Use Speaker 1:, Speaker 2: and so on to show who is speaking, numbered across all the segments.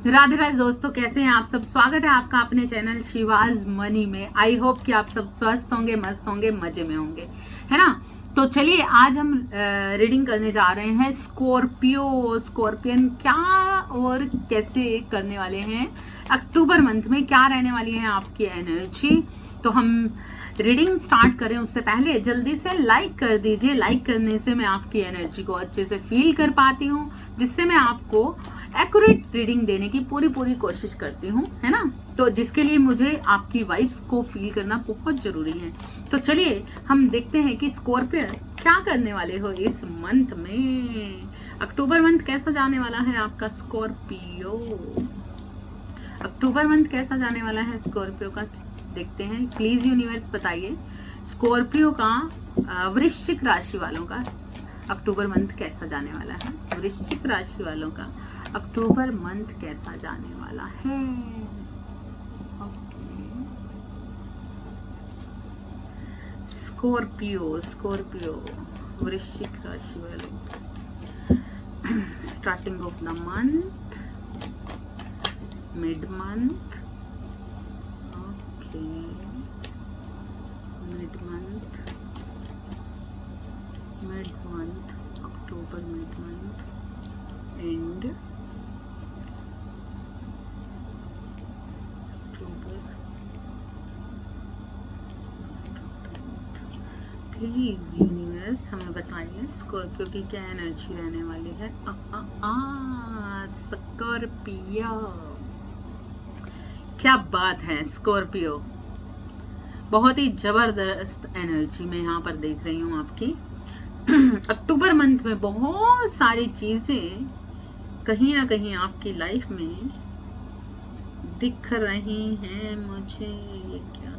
Speaker 1: राधे राधे दोस्तों, कैसे हैं आप सब। स्वागत है आपका अपने चैनल शिवाज मनी में। आई होप कि आप सब स्वस्थ होंगे, मस्त होंगे, मजे में होंगे, है ना। तो चलिए आज हम रीडिंग करने जा रहे हैं स्कॉर्पियन क्या और कैसे करने वाले हैं। अक्टूबर मंथ में क्या रहने वाली है आपकी एनर्जी। तो हम रीडिंग स्टार्ट करें उससे पहले जल्दी से लाइक कर दीजिए। लाइक करने से मैं आपकी एनर्जी को अच्छे से फील कर पाती हूँ, जिससे मैं आपको एक्यूरेट रीडिंग देने की पूरी कोशिश करती हूँ, है ना। तो जिसके लिए मुझे आपकी वाइब्स को फील करना बहुत जरूरी है। तो चलिए हम देखते हैं कि स्कॉर्पियो क्या करने वाले हो इस मंथ में। अक्टूबर मंथ कैसा जाने वाला है आपका स्कॉर्पियो। अक्टूबर मंथ कैसा जाने वाला है स्कॉर्पियो का, देखते हैं। प्लीज यूनिवर्स बताइए स्कॉर्पियो का वृश्चिक राशि वालों का अक्टूबर मंथ कैसा जाने वाला है। वृश्चिक राशि वालों का अक्टूबर मंथ कैसा जाने वाला है। स्कॉर्पियो वृश्चिक राशि वालों, starting of the month, mid month, okay, mid month, October mid month and please universe हमें बताइए स्कॉर्पियो की क्या एनर्जी रहने वाली है। स्कॉर्पियो, क्या बात है स्कॉर्पियो, बहुत ही जबरदस्त एनर्जी में यहाँ पर देख रही हूँ आपकी। अक्टूबर मंथ में बहुत सारी चीजें कहीं ना कहीं आपकी लाइफ में दिख रही हैं मुझे। ये क्या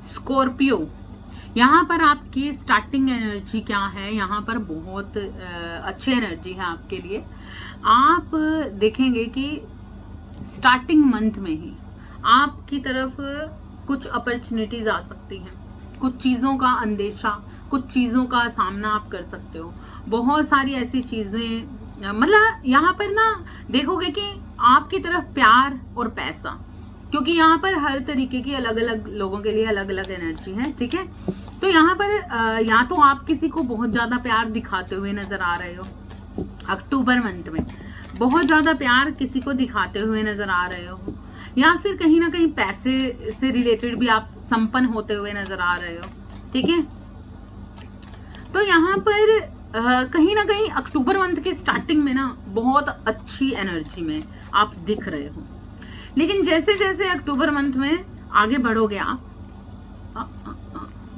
Speaker 1: स्कॉर्पियो, यहाँ पर आपकी स्टार्टिंग एनर्जी क्या है। यहाँ पर बहुत अच्छी एनर्जी है आपके लिए। आप देखेंगे कि स्टार्टिंग मंथ में ही आपकी तरफ कुछ अपॉर्चुनिटीज आ सकती हैं, कुछ चीज़ों का अंदेशा, कुछ चीज़ों का सामना आप कर सकते हो। बहुत सारी ऐसी चीज़ें, मतलब यहाँ पर ना देखोगे कि आपकी तरफ प्यार और पैसा, क्योंकि यहाँ पर हर तरीके की अलग अलग लोगों के लिए अलग अलग एनर्जी है, ठीक है। तो यहाँ पर या तो आप किसी को बहुत ज्यादा प्यार दिखाते हुए नजर आ रहे हो अक्टूबर मंथ में, बहुत ज्यादा प्यार किसी को दिखाते हुए नजर आ रहे हो, या फिर कहीं ना कहीं पैसे से रिलेटेड भी आप संपन्न होते हुए नजर आ रहे हो, ठीक है। तो यहाँ पर कहीं ना कहीं अक्टूबर मंथ की स्टार्टिंग में ना बहुत अच्छी एनर्जी में आप दिख रहे हो। लेकिन जैसे जैसे अक्टूबर मंथ में आगे बढ़ोगे आप,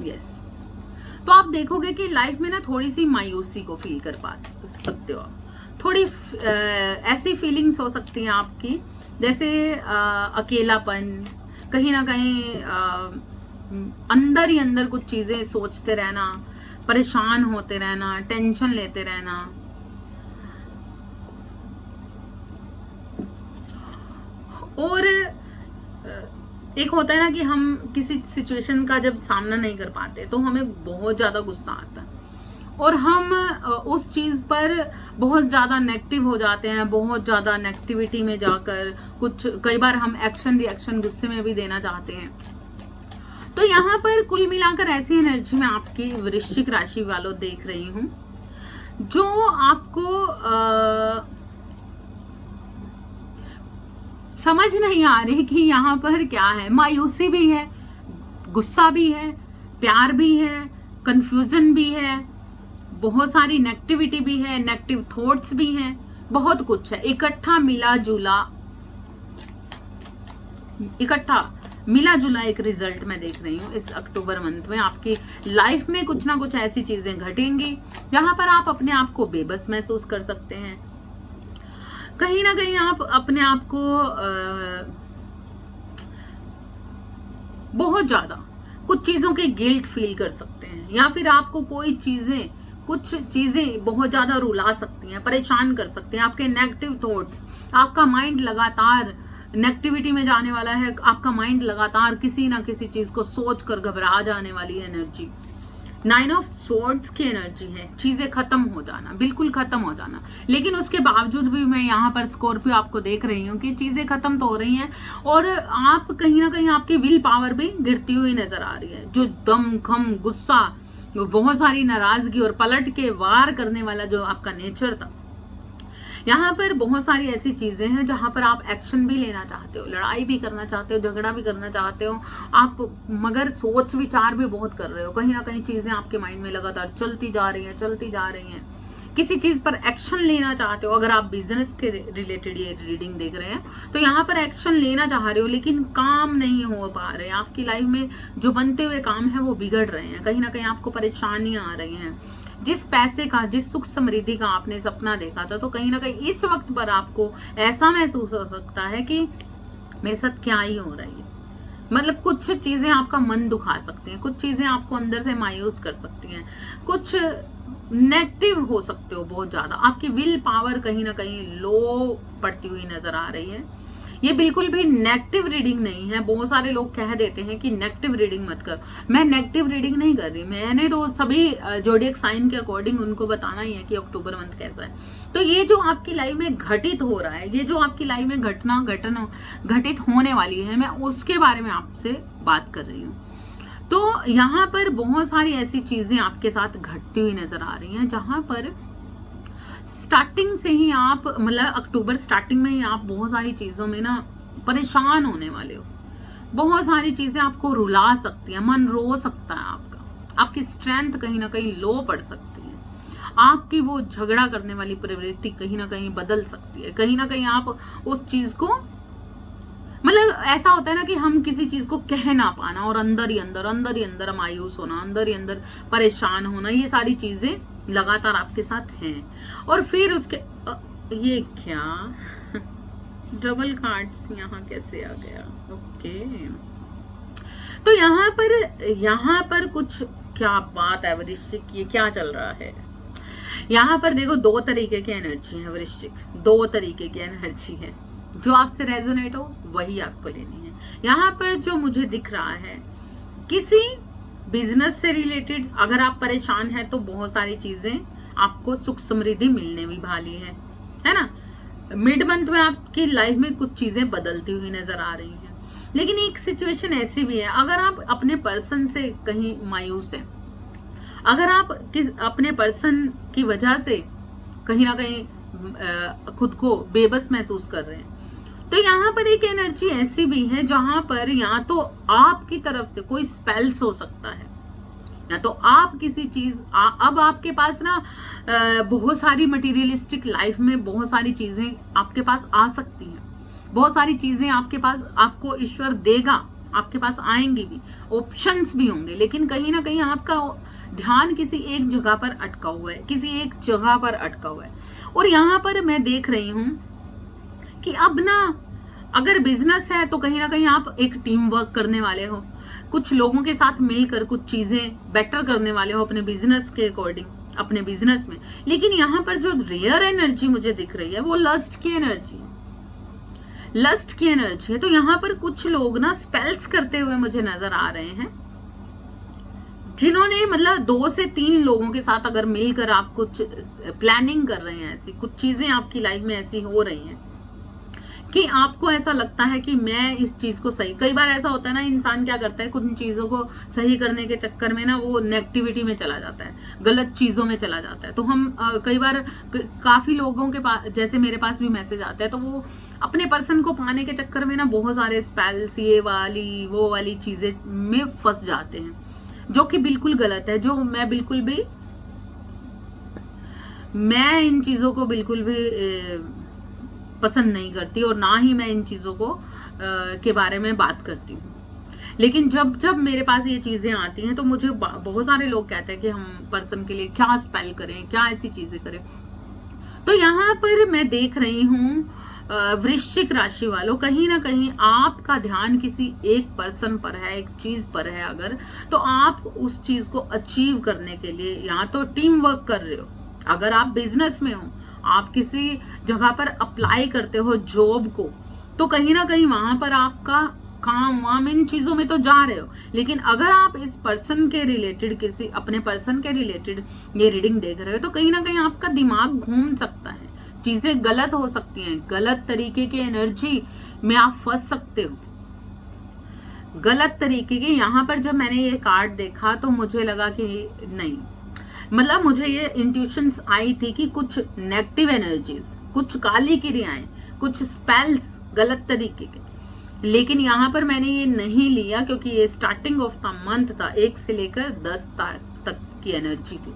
Speaker 1: यस, तो आप देखोगे कि लाइफ में ना थोड़ी सी मायूसी को फील कर पा सकते हो आप। थोड़ी ऐसी फीलिंग्स हो सकती हैं आपकी, जैसे अकेलापन, कहीं ना कहीं अंदर ही अंदर कुछ चीजें सोचते रहना, परेशान होते रहना, टेंशन लेते रहना। और एक होता है ना कि हम किसी सिचुएशन का जब सामना नहीं कर पाते तो हमें बहुत ज़्यादा गुस्सा आता है और हम उस चीज़ पर बहुत ज़्यादा नेगेटिव हो जाते हैं, बहुत ज़्यादा नेगेटिविटी में जाकर कुछ कई बार हम एक्शन रिएक्शन गुस्से में भी देना चाहते हैं। तो यहाँ पर कुल मिलाकर ऐसी एनर्जी में आपकी वृश्चिक राशि वालों देख रही हूँ, जो आपको समझ नहीं आ रही कि यहाँ पर क्या है। मायूसी भी है, गुस्सा भी है, प्यार भी है, कंफ्यूजन भी है, बहुत सारी नेगेटिविटी भी है, नेगेटिव थॉट्स भी हैं, बहुत कुछ है इकट्ठा मिला जुला एक रिजल्ट मैं देख रही हूँ। इस अक्टूबर मंथ में आपकी लाइफ में कुछ ना कुछ ऐसी चीजें घटेंगी जहां पर आप अपने आप को बेबस महसूस कर सकते हैं। कहीं ना कहीं आप अपने आप को बहुत ज्यादा कुछ चीजों के गिल्ट फील कर सकते हैं, या फिर आपको कोई चीजें कुछ चीजें बहुत ज्यादा रुला सकती हैं, परेशान कर सकते हैं। आपके नेगेटिव थॉट्स, आपका माइंड लगातार नेगेटिविटी में जाने वाला है, आपका माइंड लगातार किसी ना किसी चीज को सोच कर घबरा जाने वाली एनर्जी। 9 ऑफ स्वॉर्ड्स की एनर्जी है, चीजें खत्म हो जाना, बिल्कुल खत्म हो जाना। लेकिन उसके बावजूद भी मैं यहाँ पर स्कॉर्पियो आपको देख रही हूँ कि चीजें खत्म तो हो रही हैं और आप कहीं ना कहीं आपकी विल पावर भी गिरती हुई नजर आ रही है। जो दम खम गुस्सा, बहुत सारी नाराजगी और पलट के वार करने वाला जो आपका नेचर था, यहाँ पर बहुत सारी ऐसी चीजें हैं जहां पर आप एक्शन भी लेना चाहते हो, लड़ाई भी करना चाहते हो, झगड़ा भी करना चाहते हो आप, मगर सोच विचार भी बहुत कर रहे हो। कहीं ना कहीं चीजें आपके माइंड में लगातार चलती जा रही हैं। किसी चीज पर एक्शन लेना चाहते हो। अगर आप बिजनेस के रिलेटेड ये रीडिंग देख रहे हैं तो यहाँ पर एक्शन लेना चाह रहे हो, लेकिन काम नहीं हो पा रहे। आपकी लाइफ में जो बनते हुए काम है वो बिगड़ रहे हैं, कहीं ना कहीं आपको परेशानियां आ रही हैं। जिस पैसे का, जिस सुख समृद्धि का आपने सपना देखा था, तो कहीं ना कहीं इस वक्त पर आपको ऐसा महसूस हो सकता है कि मेरे साथ क्या ही हो रहा है। मतलब कुछ चीजें आपका मन दुखा सकती हैं, कुछ चीजें आपको अंदर से मायूस कर सकती हैं, कुछ नेगेटिव हो सकते हो बहुत ज्यादा। आपकी विल पावर कहीं ना कहीं लो पड़ती हुई नजर आ रही है। ये बिल्कुल भी नेगेटिव रीडिंग नहीं है। बहुत सारे लोग कह देते हैं कि नेगेटिव रीडिंग मत कर। मैं नेगेटिव रीडिंग नहीं कर रही, मैंने तो सभी जोडियक साइन के अकॉर्डिंग उनको बताना ही है कि अक्टूबर मंथ कैसा है। तो ये जो आपकी लाइफ में घटित हो रहा है, ये जो आपकी लाइफ में घटना घटित होने वाली है, मैं उसके बारे में आपसे बात कर रही हूँ। तो यहाँ पर बहुत सारी ऐसी चीजें आपके साथ घटती हुई नजर आ रही हैं, जहां पर स्टार्टिंग से ही आप, मतलब अक्टूबर स्टार्टिंग में ही आप बहुत सारी चीजों में ना परेशान होने वाले हो। बहुत सारी चीजें आपको रुला सकती है, मन रो सकता है आपका, आपकी स्ट्रेंथ कहीं ना कहीं लो पड़ सकती है, आपकी वो झगड़ा करने वाली प्रवृत्ति कहीं ना कहीं बदल सकती है। कहीं ना कहीं आप उस चीज को, मतलब ऐसा होता है ना कि हम किसी चीज को कह ना पाना और अंदर ही अंदर मायूस होना, अंदर ही अंदर परेशान होना, ये सारी चीजें लगातार आपके साथ हैं। और फिर उसके ये क्या डबल कार्ड्स यहाँ कैसे आ गया? ओके, तो यहाँ पर कुछ क्या बात है वृश्चिक, ये क्या चल रहा है? यहाँ पर देखो दो तरीके की एनर्जी है वृश्चिक, दो तरीके की एनर्जी है। जो आपसे रेजोनेट हो वही आपको लेनी है। यहाँ पर जो मुझे दिख रहा है, किसी बिजनेस से रिलेटेड अगर आप परेशान हैं तो बहुत सारी चीजें आपको सुख समृद्धि मिलने भी वाली है ना। मिड मंथ में आपकी लाइफ में कुछ चीजें बदलती हुई नजर आ रही हैं। लेकिन एक सिचुएशन ऐसी भी है, अगर आप अपने पर्सन से कहीं मायूस है, अगर आप अपने पर्सन की वजह से कहीं ना कहीं खुद को बेबस महसूस कर रहे हैं, तो यहाँ पर एक एनर्जी ऐसी भी है जहां पर या तो आपकी तरफ से कोई स्पेल्स हो सकता है, या तो आप किसी चीज अब आपके पास ना बहुत सारी मटेरियलिस्टिक लाइफ में बहुत सारी चीजें आपके पास आ सकती हैं, बहुत सारी चीजें आपके पास, आपको ईश्वर देगा, आपके पास आएंगी भी, ऑप्शंस भी होंगे। लेकिन कहीं ना कहीं आपका ध्यान किसी एक जगह पर अटका हुआ है, किसी एक जगह पर अटका हुआ है। और यहाँ पर मैं देख रही हूं कि अब ना, अगर बिजनेस है तो कहीं ना कहीं आप एक टीम वर्क करने वाले हो, कुछ लोगों के साथ मिलकर कुछ चीजें बेटर करने वाले हो अपने बिजनेस के अकॉर्डिंग, अपने बिजनेस में। लेकिन यहाँ पर जो रेयर एनर्जी मुझे दिख रही है वो लस्ट की एनर्जी है, लस्ट की एनर्जी है। तो यहाँ पर कुछ लोग ना स्पेल्स करते हुए मुझे नजर आ रहे हैं, जिन्होंने मतलब 2 से 3 लोगों के साथ अगर मिलकर आप कुछ प्लानिंग कर रहे हैं, ऐसी कुछ चीजें आपकी लाइफ में ऐसी हो रही हैं कि आपको ऐसा लगता है कि मैं इस चीज को सही, कई बार ऐसा होता है ना, इंसान क्या करता है, कुछ चीजों को सही करने के चक्कर में ना वो नेगेटिविटी में चला जाता है, गलत चीजों में चला जाता है। तो हम कई बार काफी लोगों के पास, जैसे मेरे पास भी मैसेज आता है, तो वो अपने पर्सन को पाने के चक्कर में ना बहुत सारे स्पेल्स, ये वाली वो वाली चीजें में फंस जाते हैं, जो कि बिल्कुल गलत है। जो मैं इन चीजों को बिल्कुल भी पसंद नहीं करती और ना ही मैं इन चीजों को के बारे में बात करती हूँ। लेकिन जब मेरे पास ये चीजें आती हैं तो मुझे बहुत सारे लोग कहते हैं कि हम पर्सन के लिए क्या स्पेल करें, क्या ऐसी चीजें करें। तो यहाँ पर मैं देख रही हूँ वृश्चिक राशि वालों, कहीं ना कहीं आपका ध्यान किसी एक पर्सन पर है, एक चीज पर है अगर, तो आप उस चीज को अचीव करने के लिए या तो टीम वर्क कर रहे हो, अगर आप बिजनेस में हो, आप किसी जगह पर अप्लाई करते हो जॉब को, तो कहीं ना कहीं वहां पर आपका काम वाम इन चीजों में तो जा रहे हो। लेकिन अगर आप इस पर्सन के रिलेटेड, किसी अपने पर्सन के रिलेटेड ये रीडिंग देख रहे हो, तो कहीं ना कहीं आपका दिमाग घूम सकता है, चीजें गलत हो सकती हैं, गलत तरीके की एनर्जी में आप फंस सकते हो, गलत तरीके की। यहाँ पर जब मैंने ये कार्ड देखा तो मुझे लगा कि नहीं, मतलब मुझे ये इंट्यूशंस आई थी कि कुछ नेगेटिव एनर्जीज, कुछ काली क्रियाएं, कुछ स्पेल्स गलत तरीके के। लेकिन यहाँ पर मैंने ये नहीं लिया क्योंकि ये स्टार्टिंग ऑफ द मंथ था, 1 से लेकर 10 तक की एनर्जी थी,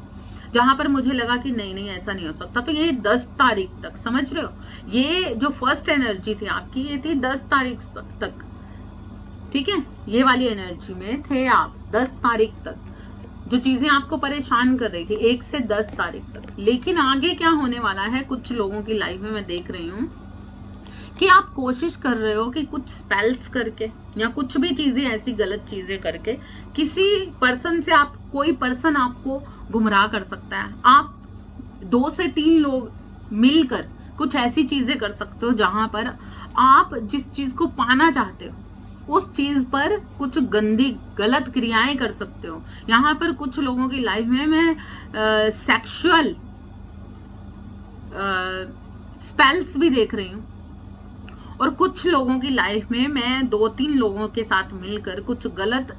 Speaker 1: जहां पर मुझे लगा कि नहीं नहीं ऐसा नहीं हो सकता। तो ये 10 तारीख तक, समझ रहे हो, ये जो फर्स्ट एनर्जी थी आपकी, ये थी 10 तारीख तक, ठीक है, ये वाली एनर्जी में थे आप 10 तारीख तक, जो चीजें आपको परेशान कर रही थी 1 से 10 तारीख तक। लेकिन आगे क्या होने वाला है कुछ लोगों की लाइफ में मैं देख रही हूँ कि आप कोशिश कर रहे हो कि कुछ स्पेल्स करके या कुछ भी चीजें ऐसी गलत चीजें करके किसी पर्सन से, आप कोई पर्सन आपको गुमराह कर सकता है। आप 2 से 3 लोग मिलकर कुछ ऐसी चीजें कर सकते हो जहां पर आप जिस चीज को पाना चाहते हो उस चीज पर कुछ गंदी गलत क्रियाएं कर सकते हो। यहाँ पर कुछ लोगों की लाइफ में मैं सेक्सुअल स्पेल्स भी देख रही हूँ, और कुछ लोगों की लाइफ में मैं 2-3 लोगों के साथ मिलकर कुछ गलत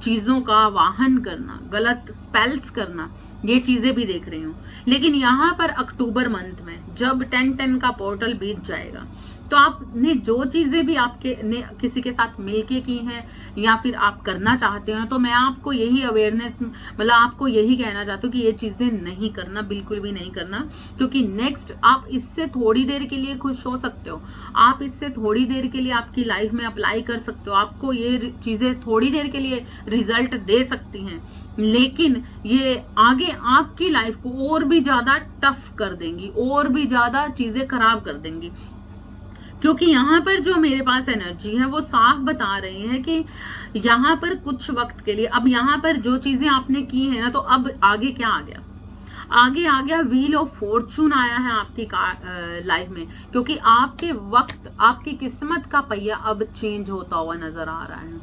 Speaker 1: चीजों का वाहन करना, गलत स्पेल्स करना, ये चीजें भी देख रही हूँ। लेकिन यहाँ पर अक्टूबर मंथ में जब 10-10 का पोर्टल बीत जाएगा, तो आपने जो चीजें भी आपके ने किसी के साथ मिलके की हैं या फिर आप करना चाहते हो, तो मैं आपको यही अवेयरनेस, मतलब आपको यही कहना चाहती हूँ कि ये चीजें नहीं करना, बिल्कुल भी नहीं करना। क्योंकि नेक्स्ट आप इससे थोड़ी देर के लिए खुश हो सकते हो, आप इससे थोड़ी देर के लिए आपकी लाइफ में अप्लाई कर सकते हो, आपको ये चीजें थोड़ी देर के लिए रिजल्ट दे सकती हैं, लेकिन ये आगे आपकी लाइफ को और भी ज्यादा टफ कर देंगी, और भी ज्यादा चीजें खराब कर देंगी। क्योंकि यहाँ पर जो मेरे पास एनर्जी है वो साफ बता रही है कि यहाँ पर कुछ वक्त के लिए, अब यहाँ पर जो चीजें आपने की है ना, तो अब आगे क्या आ गया, आगे आ गया व्हील ऑफ फॉर्चून आया है आपकी लाइफ में। क्योंकि आपके वक्त, आपकी किस्मत का पहिया अब चेंज होता हुआ नजर आ रहा है।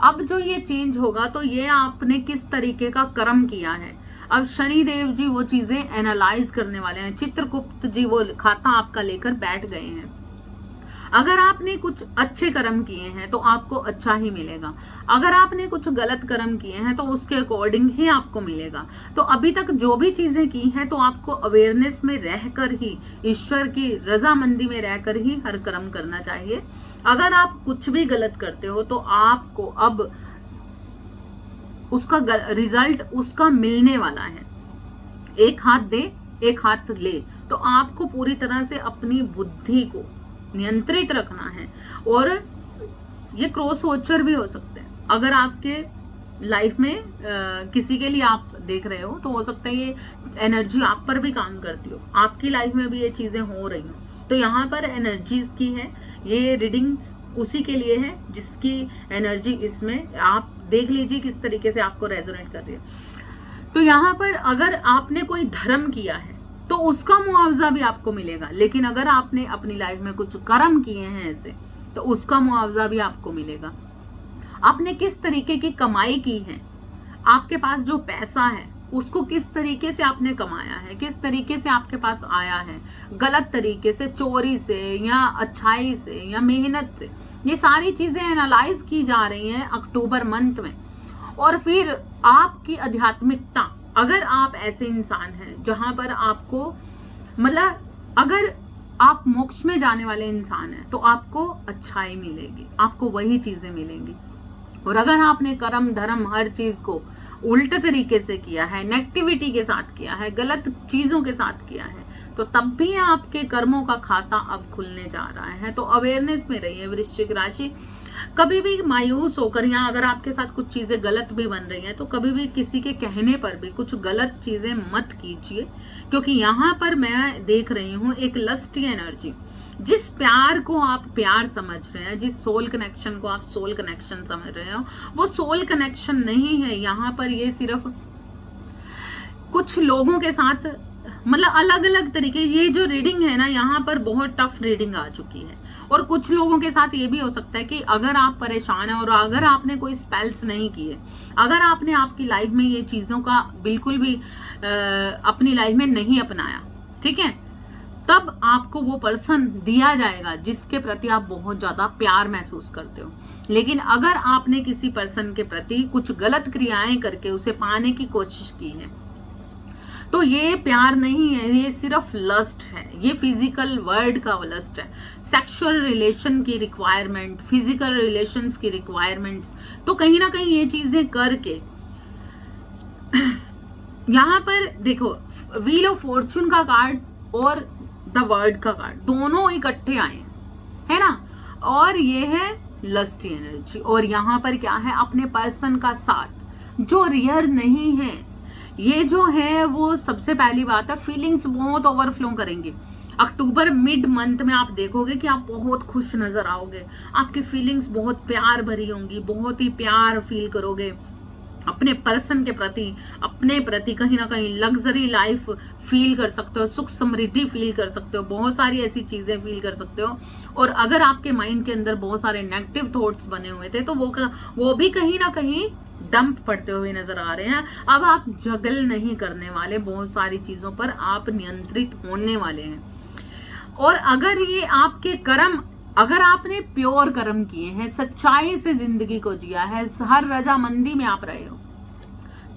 Speaker 1: अब जो ये चेंज होगा तो ये आपने किस तरीके का कर्म किया है, अब शनि देव जी वो चीजें एनालाइज करने वाले हैं, चित्रगुप्त जी वो खाता आपका लेकर बैठ गए हैं। अगर आपने कुछ अच्छे कर्म किए हैं तो आपको अच्छा ही मिलेगा, अगर आपने कुछ गलत कर्म किए हैं तो उसके अकॉर्डिंग ही आपको मिलेगा। तो अभी तक जो भी चीजें की हैं तो आपको अवेयरनेस में रहकर ही, ईश्वर की रजामंदी में रहकर ही हर कर्म करना चाहिए। अगर आप कुछ भी गलत करते हो तो आपको अब उसका रिजल्ट उसका मिलने वाला है। एक हाथ दे एक हाथ ले, तो आपको पूरी तरह से अपनी बुद्धि को नियंत्रित रखना है। और ये क्रॉस वॉचर भी हो सकते हैं, अगर आपके लाइफ में किसी के लिए आप देख रहे हो तो हो सकता है ये एनर्जी आप पर भी काम करती हो, आपकी लाइफ में भी ये चीजें हो रही हो। तो यहाँ पर एनर्जीज की है, ये रीडिंग्स उसी के लिए है जिसकी एनर्जी इसमें, आप देख लीजिए किस तरीके से आपको रेजोनेट कर रही है। तो यहाँ पर अगर आपने कोई धर्म किया है तो उसका मुआवजा भी आपको मिलेगा, लेकिन अगर आपने अपनी लाइफ में कुछ कर्म किए हैं ऐसे, तो उसका मुआवजा भी आपको मिलेगा। आपने किस तरीके की कमाई की है, आपके पास जो पैसा है उसको किस तरीके से आपने कमाया है, किस तरीके से आपके पास आया है, गलत तरीके से, चोरी से या अच्छाई से या मेहनत से, ये सारी चीजें एनालाइज की जा रही हैं अक्टूबर मंथ में। और फिर आपकी आध्यात्मिकता, अगर आप ऐसे इंसान हैं जहां पर आपको, मतलब अगर आप मोक्ष में जाने वाले इंसान हैं तो आपको अच्छाई मिलेगी, आपको वही चीजें मिलेंगी। और अगर आपने कर्म धर्म हर चीज को उल्टे तरीके से किया है, नेगेटिविटी के साथ किया है, गलत चीजों के साथ किया है, तो तब भी आपके कर्मों का खाता अब खुलने जा रहा है। तो अवेयरनेस में रहिए वृश्चिक राशि। कभी भी मायूस होकर, या अगर आपके साथ कुछ चीजें गलत भी बन रही हैं तो कभी भी किसी के कहने पर भी कुछ गलत चीजें मत कीजिए, क्योंकि यहाँ पर मैं देख रही हूँ एक लस्टी एनर्जी। जिस प्यार को आप प्यार समझ रहे हैं, जिस सोल कनेक्शन को आप सोल कनेक्शन समझ रहे हो, वो सोल कनेक्शन नहीं है। यहाँ पर ये सिर्फ कुछ लोगों के साथ, मतलब अलग अलग तरीके, ये जो रीडिंग है ना, यहाँ पर बहुत टफ रीडिंग आ चुकी है। और कुछ लोगों के साथ ये भी हो सकता है कि अगर आप परेशान हैं और अगर आपने कोई स्पेल्स नहीं किए, अगर आपने आपकी लाइफ में ये चीज़ों का बिल्कुल भी अपनी लाइफ में नहीं अपनाया, ठीक है, तब आपको वो पर्सन दिया जाएगा जिसके प्रति आप बहुत ज़्यादा प्यार महसूस करते हो। लेकिन अगर आपने किसी पर्सन के प्रति कुछ गलत क्रियाएं करके उसे पाने की कोशिश की है, तो ये प्यार नहीं है, ये सिर्फ लस्ट है, ये फिजिकल वर्ड का लस्ट है। सेक्सुअल रिलेशन की रिक्वायरमेंट, फिजिकल रिलेशंस की रिक्वायरमेंट्स, तो कहीं ना कहीं ये चीजें करके यहाँ पर देखो, व्हील ऑफ फॉर्चून का कार्ड्स और द वर्ड का कार्ड दोनों इकट्ठे आए हैं, है ना, और ये है लस्टी एनर्जी। और यहाँ पर क्या है, अपने पर्सन का साथ जो रियल नहीं है, ये जो है वो सबसे पहली बात है, फीलिंग्स बहुत ओवरफ्लो करेंगे। अक्टूबर मिड मंथ में आप देखोगे कि आप बहुत खुश नजर आओगे, आपकी फीलिंग्स बहुत प्यार भरी होंगी, बहुत ही प्यार फील करोगे अपने पर्सन के प्रति, अपने प्रति कहीं ना कहीं लग्जरी लाइफ फील कर सकते हो, सुख समृद्धि फील कर सकते हो, बहुत सारी ऐसी चीजें फील कर सकते हो। और अगर आपके माइंड के अंदर बहुत सारे नेगेटिव थॉट्स बने हुए थे तो वो भी कहीं ना कहीं डंप पड़ते हुए नजर आ रहे हैं। अब आप जगल नहीं करने वाले, बहुत सारी चीजों पर आप नियंत्रित होने वाले हैं। और अगर ये आपके कर्म, अगर आपने प्योर कर्म किए हैं, सच्चाई से जिंदगी को जिया है, हर रजामंदी में आप रहे हो,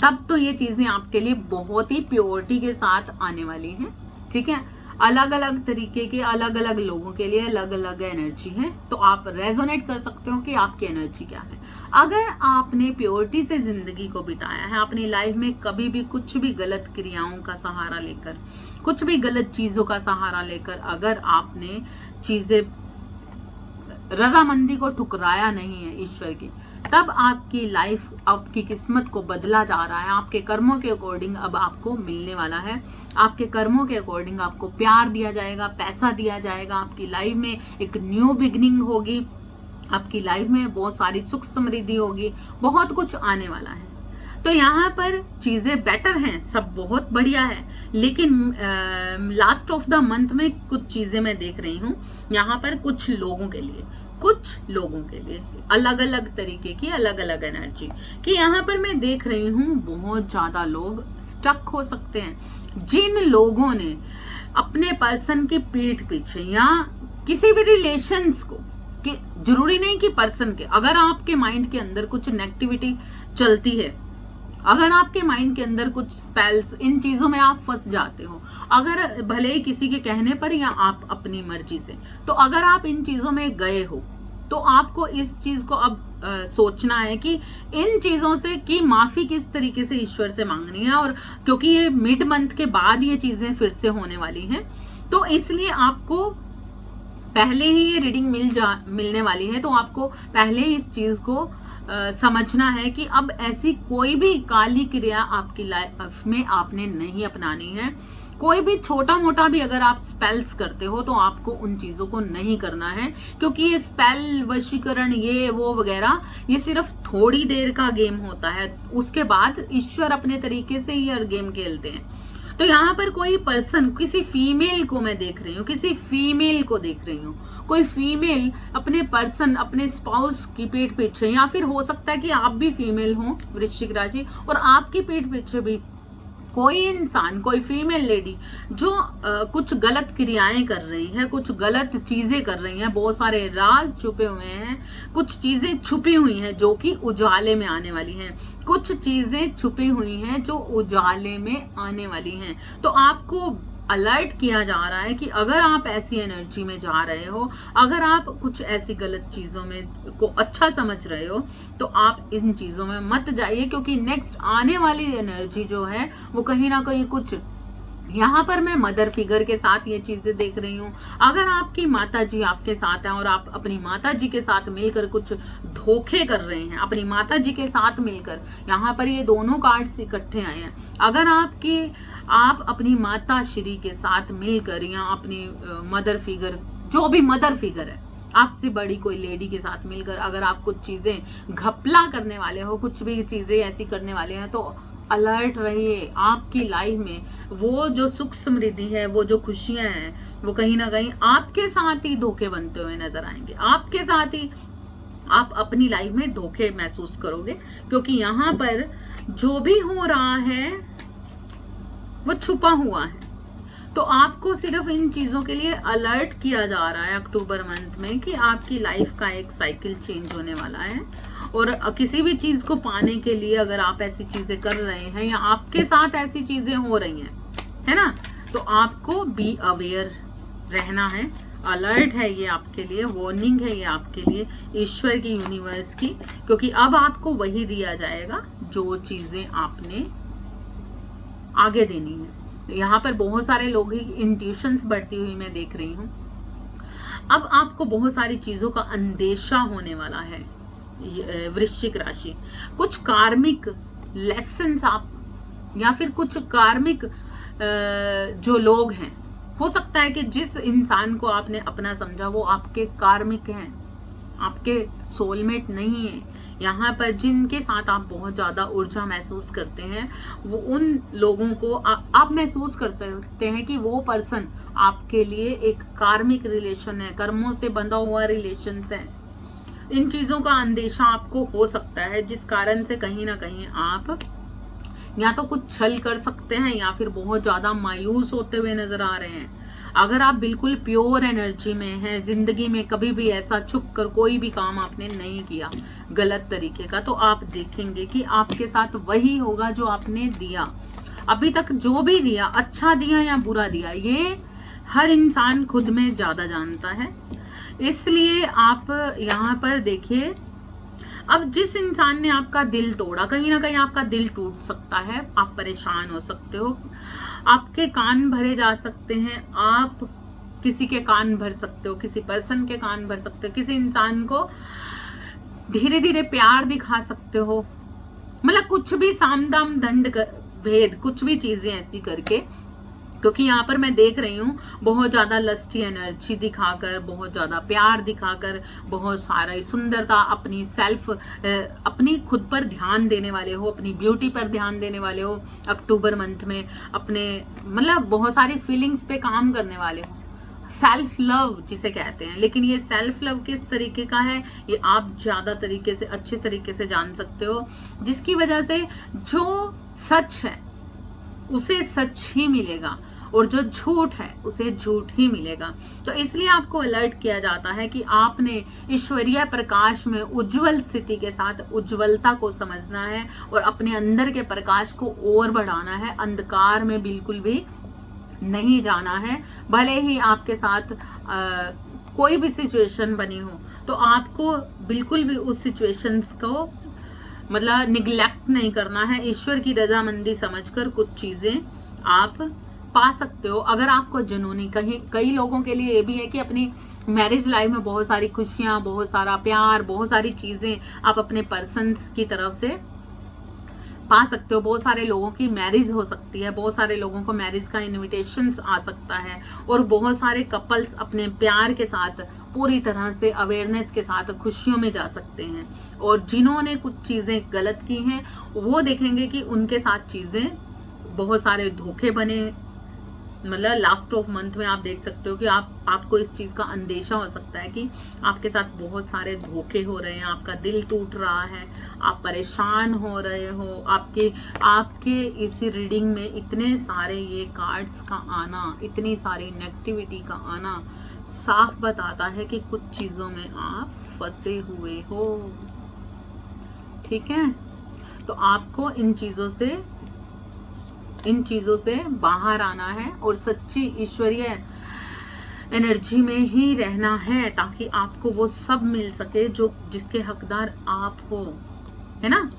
Speaker 1: तब तो ये चीजें आपके लिए बहुत ही प्योरिटी के साथ आने वाली हैं, ठीक है। अलग अलग तरीके के, अलग अलग लोगों के लिए अलग अलग एनर्जी है, तो आप रेजोनेट कर सकते हो कि आपकी एनर्जी क्या है। अगर आपने प्योरिटी से जिंदगी को बिताया है, अपनी लाइफ में कभी भी कुछ भी गलत क्रियाओं का सहारा लेकर, कुछ भी गलत चीजों का सहारा लेकर अगर आपने चीजें, रजामंदी को ठुकराया नहीं है ईश्वर की, तब आपकी लाइफ, आपकी किस्मत को बदला जा रहा है। आपके कर्मों के अकॉर्डिंग अब आपको मिलने वाला है, आपके कर्मों के अकॉर्डिंग आपको प्यार दिया जाएगा, पैसा दिया जाएगा, आपकी लाइफ में एक न्यू बिगनिंग होगी, आपकी लाइफ में बहुत सारी सुख समृद्धि होगी, बहुत कुछ आने वाला है। तो यहाँ पर चीजें बेटर हैं, सब बहुत बढ़िया है। लेकिन लास्ट ऑफ द मंथ में कुछ चीजें मैं देख रही हूँ यहाँ पर कुछ लोगों के लिए, कुछ लोगों के लिए अलग अलग तरीके की अलग अलग एनर्जी कि यहाँ पर मैं देख रही हूँ बहुत ज्यादा लोग स्टक हो सकते हैं। जिन लोगों ने अपने पर्सन की पीठ पीछे या किसी भी रिलेशंस को, कि जरूरी नहीं कि पर्सन के, अगर आपके माइंड के अंदर कुछ नेगेटिविटी चलती है, अगर आपके माइंड के अंदर कुछ स्पेल्स, इन चीजों में आप फंस जाते हो, अगर भले ही किसी के कहने पर या आप अपनी मर्जी से, तो अगर आप इन चीजों में गए हो तो आपको इस चीज को अब सोचना है कि इन चीजों से की माफी किस तरीके से ईश्वर से मांगनी है। और क्योंकि ये मिड मंथ के बाद ये चीजें फिर से होने वाली हैं, तो इसलिए आपको पहले ही ये रीडिंग मिलने वाली है, तो आपको पहले इस चीज को समझना है कि अब ऐसी कोई भी काली क्रिया आपकी लाइफ में आपने नहीं अपनानी है। कोई भी छोटा मोटा भी अगर आप स्पेल्स करते हो तो आपको उन चीजों को नहीं करना है, क्योंकि ये स्पेल, वशीकरण, ये वो वगैरह, ये सिर्फ थोड़ी देर का गेम होता है, उसके बाद ईश्वर अपने तरीके से ये गेम खेलते हैं। तो यहाँ पर कोई पर्सन, किसी फीमेल को मैं देख रही हूँ, किसी फीमेल को देख रही हूँ, कोई फीमेल अपने पर्सन, अपने स्पाउस की पीठ पीछे, या फिर हो सकता है कि आप भी फीमेल हो वृश्चिक राशि और आपकी पीठ पीछे भी कोई इंसान, कोई फीमेल लेडी जो कुछ गलत क्रियाएं कर रही है, कुछ गलत चीजें कर रही हैं, बहुत सारे राज छुपे हुए हैं, कुछ चीजें छुपी हुई हैं जो कि उजाले में आने वाली हैं, कुछ चीजें छुपी हुई हैं जो उजाले में आने वाली हैं। तो आपको अलर्ट किया जा रहा है कि अगर आप ऐसी एनर्जी में जा रहे हो, अगर आप कुछ ऐसी गलत चीज़ों में को अच्छा समझ रहे हो, तो आप इन चीज़ों में मत जाइए, क्योंकि नेक्स्ट आने वाली एनर्जी जो है वो कहीं ना कहीं कुछ, यहाँ पर मैं मदर फिगर के साथ ये चीजें देख रही हूँ। अगर आपकी माता जी आपके साथ हैं और आप अपनी माता जी के साथ मिलकर कुछ धोखे कर रहे हैं, अपनी माता जी के साथ मिलकर, यहाँ पर ये दोनों कार्ड्स इकट्ठे आए हैं। अगर आप अपनी माता श्री के साथ मिलकर या अपनी मदर फिगर, जो भी मदर फिगर है, आपसे बड़ी कोई लेडी के साथ मिलकर अगर आप कुछ चीजें घपला करने वाले हो, कुछ भी चीजें ऐसी करने वाले हैं, तो अलर्ट रहिए। आपकी लाइफ में वो जो सुख समृद्धि है, वो जो खुशियां हैं, वो कहीं ना कहीं आपके साथ ही धोखे बनते हुए नजर आएंगे। आपके साथ ही आप अपनी लाइफ में धोखे महसूस करोगे, क्योंकि यहाँ पर जो भी हो रहा है वो छुपा हुआ है। तो आपको सिर्फ इन चीज़ों के लिए अलर्ट किया जा रहा है अक्टूबर मंथ में कि आपकी लाइफ का एक साइकिल चेंज होने वाला है। और किसी भी चीज़ को पाने के लिए अगर आप ऐसी चीज़ें कर रहे हैं या आपके साथ ऐसी चीज़ें हो रही हैं, है ना, तो आपको बी अवेयर रहना है। अलर्ट है ये आपके लिए, वार्निंग है ये आपके लिए ईश्वर की, यूनिवर्स की, क्योंकि अब आपको वही दिया जाएगा जो चीज़ें आपने आगे देनी है। यहाँ पर बहुत सारे लोग ही इंट्यूशंस बढ़ती हुई मैं देख रही हूँ। अब आपको बहुत सारी चीज़ों का अंदेशा होने वाला है। वृश्चिक राशि, कुछ कार्मिक लेसन्स आप, या फिर कुछ कार्मिक जो लोग हैं, हो सकता है कि जिस इंसान को आपने अपना समझा वो आपके कार्मिक हैं, आपके सोलमेट नहीं है। यहाँ पर जिनके साथ आप बहुत ज़्यादा ऊर्जा महसूस करते हैं, वो उन लोगों को आप महसूस कर सकते हैं कि वो पर्सन आपके लिए एक कार्मिक रिलेशन है, कर्मों से बंधा हुआ रिलेशन है। इन चीज़ों का अंदेशा आपको हो सकता है, जिस कारण से कहीं ना कहीं आप या तो कुछ छल कर सकते हैं या फिर बहुत ज़्यादा मायूस होते हुए नजर आ रहे हैं। अगर आप बिल्कुल प्योर एनर्जी में हैं, जिंदगी में कभी भी ऐसा छुप कर कोई भी काम आपने नहीं किया गलत तरीके का, तो आप देखेंगे कि आपके साथ वही होगा जो आपने दिया अभी तक। जो भी दिया, अच्छा दिया या बुरा दिया, ये हर इंसान खुद में ज़्यादा जानता है। इसलिए आप यहाँ पर देखिए, अब जिस इंसान ने आपका दिल तोड़ा, कहीं ना कहीं आपका दिल टूट सकता है, आप परेशान हो सकते हो, आपके कान भरे जा सकते हैं, आप किसी के कान भर सकते हो, किसी पर्सन के कान भर सकते हो, किसी इंसान को धीरे धीरे प्यार दिखा सकते हो, मतलब कुछ भी साम दाम दंड भेद, कुछ भी चीजें ऐसी करके। क्योंकि यहाँ पर मैं देख रही हूँ बहुत ज़्यादा लस्टी एनर्जी दिखाकर, बहुत ज़्यादा प्यार दिखाकर, बहुत सारा सुंदरता, अपनी सेल्फ, अपनी खुद पर ध्यान देने वाले हो, अपनी ब्यूटी पर ध्यान देने वाले हो अक्टूबर मंथ में, अपने मतलब बहुत सारी फीलिंग्स पे काम करने वाले हो, सेल्फ लव जिसे कहते हैं। लेकिन ये सेल्फ लव किस तरीके का है, ये आप ज़्यादा तरीके से, अच्छे तरीके से जान सकते हो, जिसकी वजह से जो सच है उसे सच ही मिलेगा और जो झूठ है उसे झूठ ही मिलेगा। तो इसलिए आपको अलर्ट किया जाता है कि आपने ईश्वरीय प्रकाश में उज्जवल स्थिति के साथ उज्जवलता को समझना है और अपने अंदर के प्रकाश को और बढ़ाना है। अंधकार में बिल्कुल भी नहीं जाना है। भले ही आपके साथ कोई भी सिचुएशन बनी हो, तो आपको बिल्कुल भी उस सिचुएशंस को मतलब निगलेक्ट नहीं करना है। ईश्वर की रजामंदी समझकर कुछ चीज़ें आप पा सकते हो। अगर आपको जुनूनी, कई लोगों के लिए ये भी है कि अपनी मैरिज लाइफ में बहुत सारी खुशियाँ, बहुत सारा प्यार, बहुत सारी चीज़ें आप अपने पर्सन्स की तरफ से पा सकते हो। बहुत सारे लोगों की मैरिज हो सकती है, बहुत सारे लोगों को मैरिज का इनविटेशंस आ सकता है, और बहुत सारे कपल्स अपने प्यार के साथ पूरी तरह से अवेयरनेस के साथ खुशियों में जा सकते हैं। और जिन्होंने कुछ चीज़ें गलत की हैं वो देखेंगे कि उनके साथ चीज़ें बहुत सारे धोखे बने। मतलब लास्ट ऑफ मंथ में आप देख सकते हो कि आपको इस चीज़ का अंदेशा हो सकता है कि आपके साथ बहुत सारे धोखे हो रहे हैं, आपका दिल टूट रहा है, आप परेशान हो रहे हो। आपके इस रीडिंग में इतने सारे ये कार्ड्स का आना, इतनी सारी नेगेटिविटी का आना साफ बताता है कि कुछ चीज़ों में आप फंसे हुए हो। ठीक है, तो आपको इन चीज़ों से इन चीज़ों से बाहर आना है और सच्ची ईश्वरीय एनर्जी में ही रहना है, ताकि आपको वो सब मिल सके जो जिसके हकदार आप हो, है ना।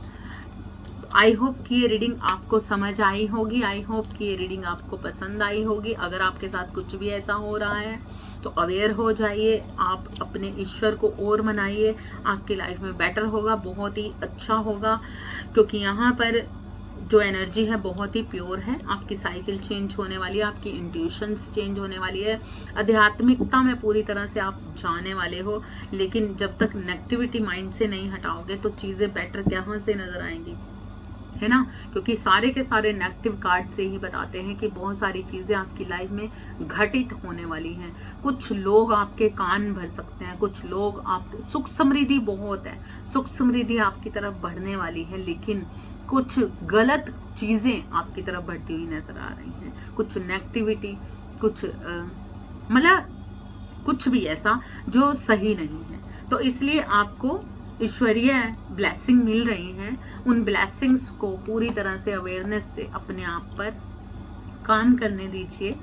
Speaker 1: आई होप कि ये रीडिंग आपको समझ आई होगी, आई होप कि ये रीडिंग आपको पसंद आई होगी। अगर आपके साथ कुछ भी ऐसा हो रहा है तो अवेयर हो जाइए, आप अपने ईश्वर को और मनाइए, आपकी लाइफ में बेटर होगा, बहुत ही अच्छा होगा, क्योंकि यहाँ पर जो एनर्जी है बहुत ही प्योर है। आपकी साइकिल चेंज होने वाली है, आपकी इंट्यूशंस चेंज होने वाली है, आध्यात्मिकता में पूरी तरह से आप जाने वाले हो। लेकिन जब तक नेगेटिविटी माइंड से नहीं हटाओगे तो चीज़ें बेटर कहाँ से नज़र आएंगी, है ना। क्योंकि सारे के सारे नेगेटिव कार्ड से ही बताते हैं कि बहुत सारी चीज़ें आपकी लाइफ में घटित होने वाली हैं। कुछ लोग आपके कान भर सकते हैं, कुछ लोग आप सुख समृद्धि बहुत है, सुख समृद्धि आपकी तरफ बढ़ने वाली है, लेकिन कुछ गलत चीज़ें आपकी तरफ बढ़ती हुई नजर आ रही हैं, कुछ नेगेटिविटी, कुछ मतलब कुछ भी ऐसा जो सही नहीं है। तो इसलिए आपको ईश्वरीय ब्लेसिंग मिल रही हैं, उन ब्लेसिंग्स को पूरी तरह से अवेयरनेस से अपने आप पर काम करने दीजिए,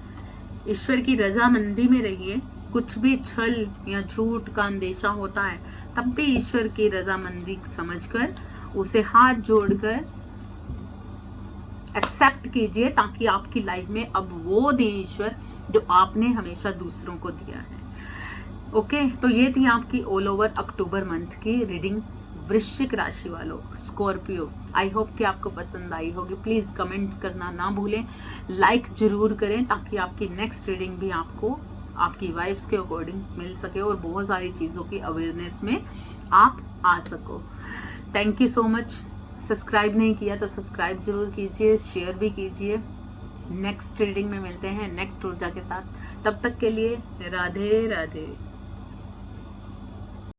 Speaker 1: ईश्वर की रजामंदी में रहिए। कुछ भी छल या झूठ का अंदेशा होता है तब भी ईश्वर की रजामंदी समझकर उसे हाथ जोड़कर एक्सेप्ट कीजिए, ताकि आपकी लाइफ में अब वो दे ईश्वर जो आपने हमेशा दूसरों को दिया है। ओके, तो ये थी आपकी ऑल ओवर अक्टूबर मंथ की रीडिंग वृश्चिक राशि वालों, स्कॉर्पियो। आई होप कि आपको पसंद आई होगी। प्लीज़ कमेंट्स करना ना भूलें, लाइक जरूर करें, ताकि आपकी नेक्स्ट रीडिंग भी आपको आपकी वाइब्स के अकॉर्डिंग मिल सके और बहुत सारी चीज़ों की अवेयरनेस में आप आ सको। Thank you so much. Subscribe नहीं किया तो सब्सक्राइब जरूर कीजिए, शेयर भी कीजिए। नेक्स्ट रीडिंग में मिलते हैं नेक्स्ट ऊर्जा के साथ, तब तक के लिए राधे राधे।